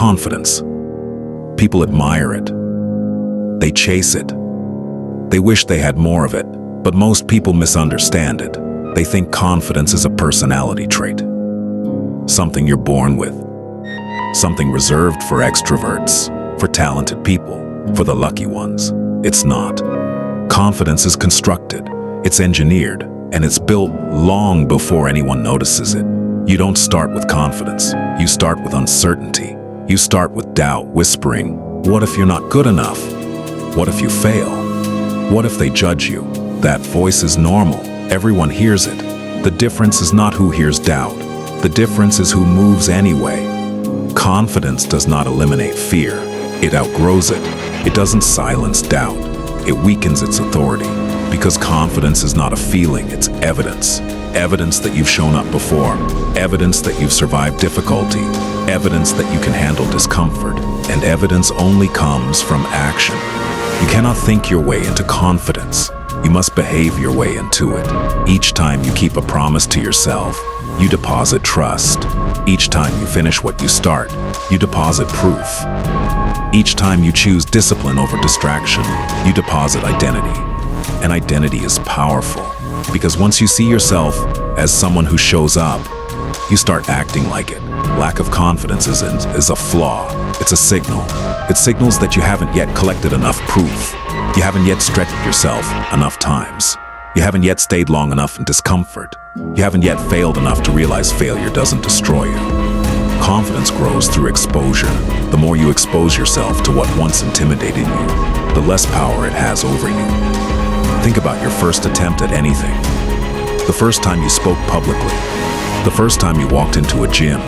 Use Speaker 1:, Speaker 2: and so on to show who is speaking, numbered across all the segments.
Speaker 1: confidence. People admire it. They chase it. They wish they had more of it, but most people misunderstand it. They think confidence is a personality trait. Something you're born with. Something reserved for extroverts, for talented people, for the lucky ones. It's not. Confidence is constructed, it's engineered, and it's built long before anyone notices it. You don't start with confidence. You start with uncertainty. You start with doubt, whispering, "What if you're not good enough? What if you fail? What if they judge you?" That voice is normal. Everyone hears it. The difference is not who hears doubt. The difference is who moves anyway. Confidence does not eliminate fear. It outgrows it. It doesn't silence doubt. It weakens its authority. Because confidence is not a feeling, it's evidence. Evidence that you've shown up before. Evidence that you've survived difficulty. Evidence that you can handle discomfort. And evidence only comes from action. You cannot think your way into confidence. You must behave your way into it. Each time you keep a promise to yourself, you deposit trust. Each time you finish what you start, you deposit proof. Each time you choose discipline over distraction, you deposit identity. And identity is powerful, because once you see yourself as someone who shows up, you start acting like it. Lack of confidence is a flaw. It's a signal. It signals that you haven't yet collected enough proof. You haven't yet stretched yourself enough times. You haven't yet stayed long enough in discomfort. You haven't yet failed enough to realize failure doesn't destroy you. Confidence grows through exposure. The more you expose yourself to what once intimidated you, the less power it has over you. Think about your first attempt at anything. The first time you spoke publicly. The first time you walked into a gym.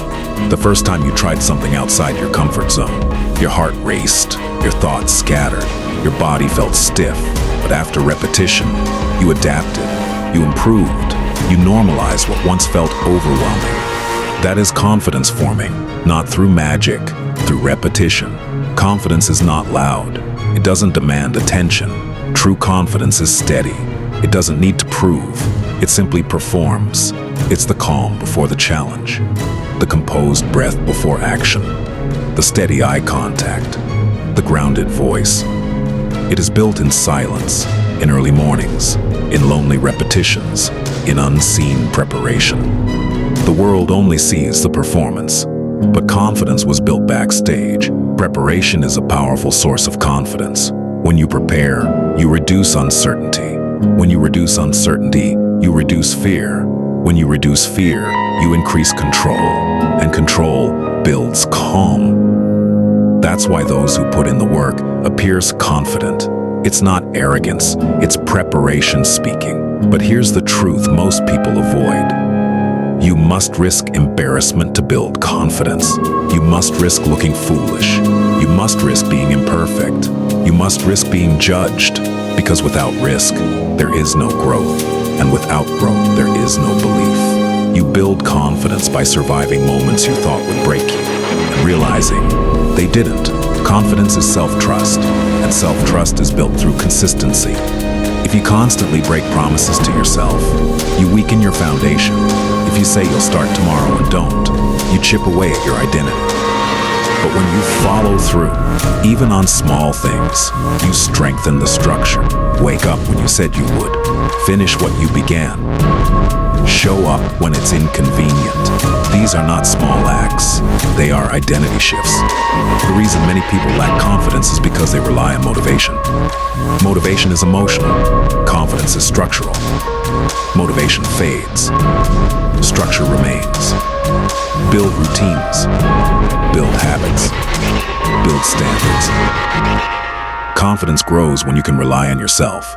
Speaker 1: The first time you tried something outside your comfort zone. Your heart raced. Your thoughts scattered. Your body felt stiff. But after repetition, you adapted. You improved. You normalized what once felt overwhelming. That is confidence forming, not through magic, through repetition. Confidence is not loud. It doesn't demand attention. True confidence is steady. It doesn't need to prove. It simply performs. It's the calm before the challenge, the composed breath before action, the steady eye contact, the grounded voice. It is built in silence, in early mornings, in lonely repetitions, in unseen preparation. The world only sees the performance, but confidence was built backstage. Preparation is a powerful source of confidence. When you prepare, you reduce uncertainty. When you reduce uncertainty, you reduce fear. When you reduce fear, you increase control, and control builds calm. That's why those who put in the work appears confident. It's not arrogance, it's preparation speaking. But here's the truth most people avoid. You must risk embarrassment to build confidence. You must risk looking foolish. You must risk being imperfect. You must risk being judged. Because without risk, there is no growth. And without growth, there is no belief. You build confidence by surviving moments you thought would break you, and realizing they didn't. Confidence is self-trust, and self-trust is built through consistency. If you constantly break promises to yourself, you weaken your foundation. If you say you'll start tomorrow and don't, you chip away at your identity. But when you follow through, even on small things, you strengthen the structure. Wake up when you said you would. Finish what you began. Show up when it's inconvenient. These are not small acts. They are identity shifts. The reason many people lack confidence is because they rely on motivation. Motivation is emotional. Confidence is structural. Motivation fades. Structure remains. Build routines. Build habits. Build standards. Confidence grows when you can rely on yourself.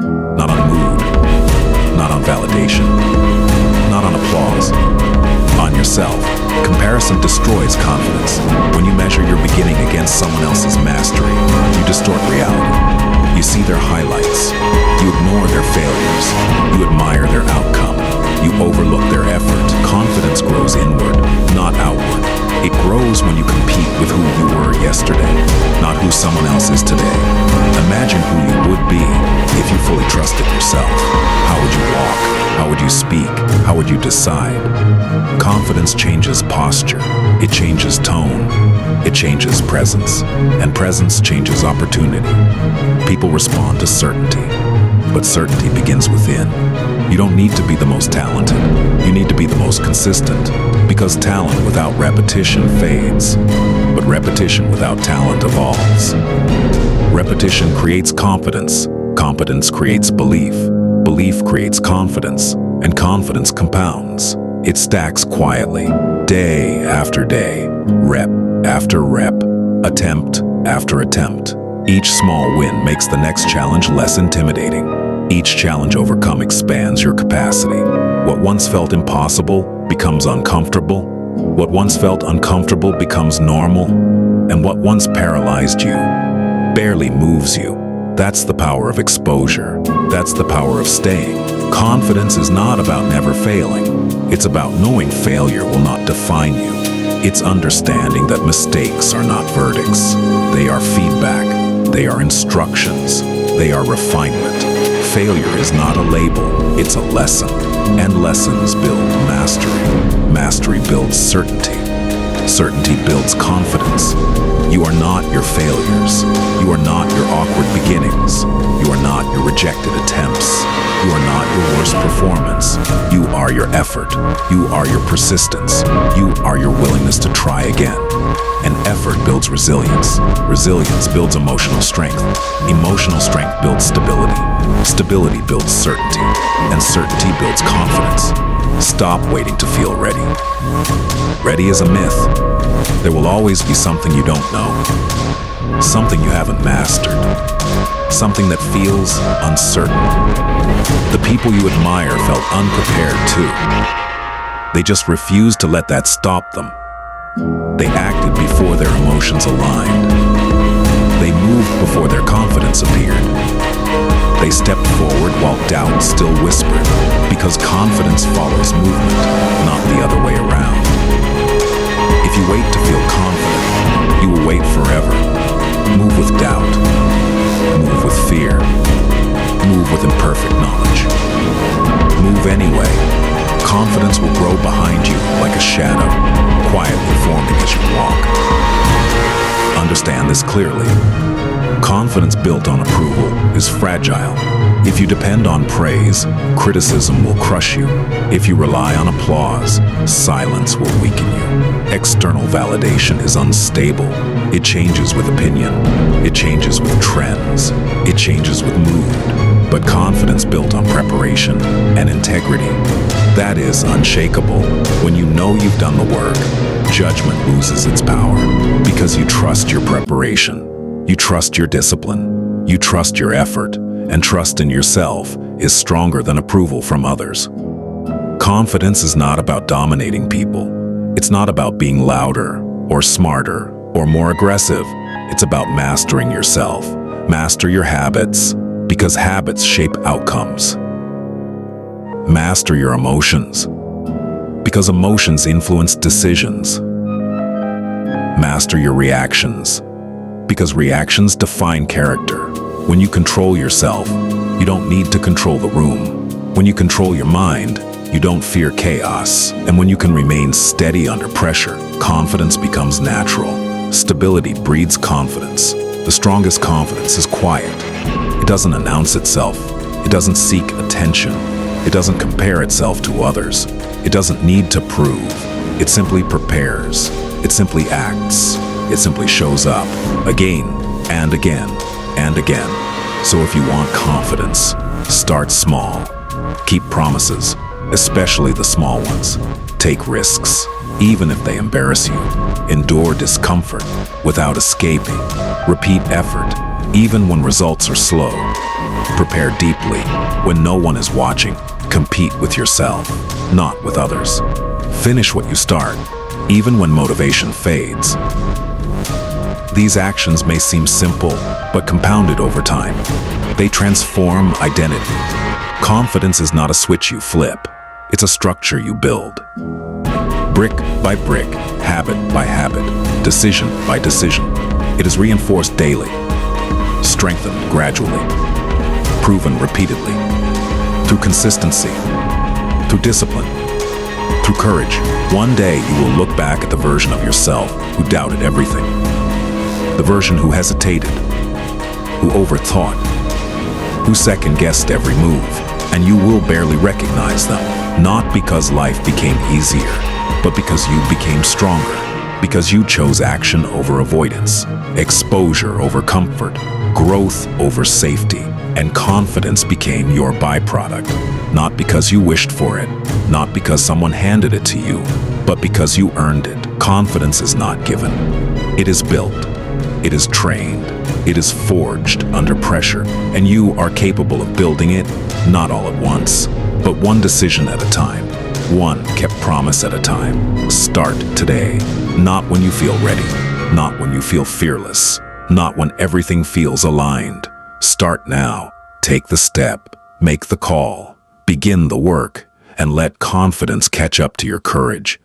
Speaker 1: Not on mood. Not on validation. Not on applause. On yourself. Comparison destroys confidence. When you measure your beginning against someone else's mastery, you distort reality. You see their highlights. You ignore their failures. You admire their outcome. You overlook their effort. Confidence grows inward, not outward. It grows when you compete with who you were yesterday, not who someone else is today. Imagine who you would be if you fully trusted yourself. How would you walk? How would you speak? How would you decide? Confidence changes posture. It changes tone. It changes presence, and presence changes opportunity. People respond to certainty, but certainty begins within. You don't need to be the most talented. You need to be the most consistent, because talent without repetition fades, but repetition without talent evolves. Repetition creates confidence. Confidence creates belief. Belief creates confidence, and confidence compounds. It stacks quietly, day after day, rep after rep, attempt after attempt. Each small win makes the next challenge less intimidating. Each challenge overcome expands your capacity. What once felt impossible becomes uncomfortable. What once felt uncomfortable becomes normal. And what once paralyzed you barely moves you. That's the power of exposure. That's the power of staying. Confidence is not about never failing. It's about knowing failure will not define you. It's understanding that mistakes are not verdicts. They are feedback. They are instructions. They are refinement. Failure is not a label. It's a lesson. And lessons build mastery. Mastery builds certainty. Certainty builds confidence. You are not your failures. You are not your awkward beginnings. You are not your rejected attempts. You are not your worst performance. You are your effort. You are your persistence. You are your willingness to try again. And effort builds resilience. Resilience builds emotional strength. Emotional strength builds stability. Stability builds certainty. And certainty builds confidence. Stop waiting to feel ready. Ready is a myth. There will always be something you don't know. Something you haven't mastered. Something that feels uncertain. The people you admire felt unprepared too. They just refused to let that stop them. They acted before their emotions aligned. They moved before their confidence appeared. They stepped forward while doubt still whispered, because confidence follows movement, not the other way around. If you wait to feel confident, you will wait forever. Move with doubt. Move with fear. Move with imperfect knowledge. Move anyway. Confidence will grow behind you like a shadow, quietly forming as you walk. Understand this clearly. Confidence built on approval is fragile. If you depend on praise, criticism will crush you. If you rely on applause, silence will weaken you. External validation is unstable. It changes with opinion. It changes with trends. It changes with mood. But confidence built on preparation and integrity, that is unshakable. When you know you've done the work, judgment loses its power because you trust your preparation. You trust your discipline. You trust your effort. And trust in yourself is stronger than approval from others. Confidence is not about dominating people. It's not about being louder or smarter or more aggressive. It's about mastering yourself. Master your habits, because habits shape outcomes. Master your emotions, because emotions influence decisions. Master your reactions, because reactions define character. When you control yourself, you don't need to control the room. When you control your mind, you don't fear chaos. And when you can remain steady under pressure, confidence becomes natural. Stability breeds confidence. The strongest confidence is quiet. It doesn't announce itself. It doesn't seek attention. It doesn't compare itself to others. It doesn't need to prove. It simply prepares. It simply acts. It simply shows up again and again and again. So if you want confidence, start small. Keep promises, especially the small ones. Take risks, even if they embarrass you. Endure discomfort without escaping. Repeat effort, even when results are slow. Prepare deeply when no one is watching. Compete with yourself, not with others. Finish what you start, even when motivation fades. These actions may seem simple, but compounded over time. They transform identity. Confidence is not a switch you flip. It's a structure you build. Brick by brick, habit by habit, decision by decision. It is reinforced daily, strengthened gradually, proven repeatedly. Through consistency, through discipline, through courage. One day you will look back at the version of yourself who doubted everything. The version who hesitated, who overthought, who second-guessed every move, and you will barely recognize them, not because life became easier, but because you became stronger, because you chose action over avoidance, exposure over comfort, growth over safety, and confidence became your byproduct, not because you wished for it, not because someone handed it to you, but because you earned it. Confidence is not given. It is built. It is trained. It is forged under pressure, and you are capable of building it, not all at once, but one decision at a time, one kept promise at a time. Start today, not when you feel ready, not when you feel fearless, not when everything feels aligned. Start now. Take the step, make the call, begin the work, and let confidence catch up to your courage.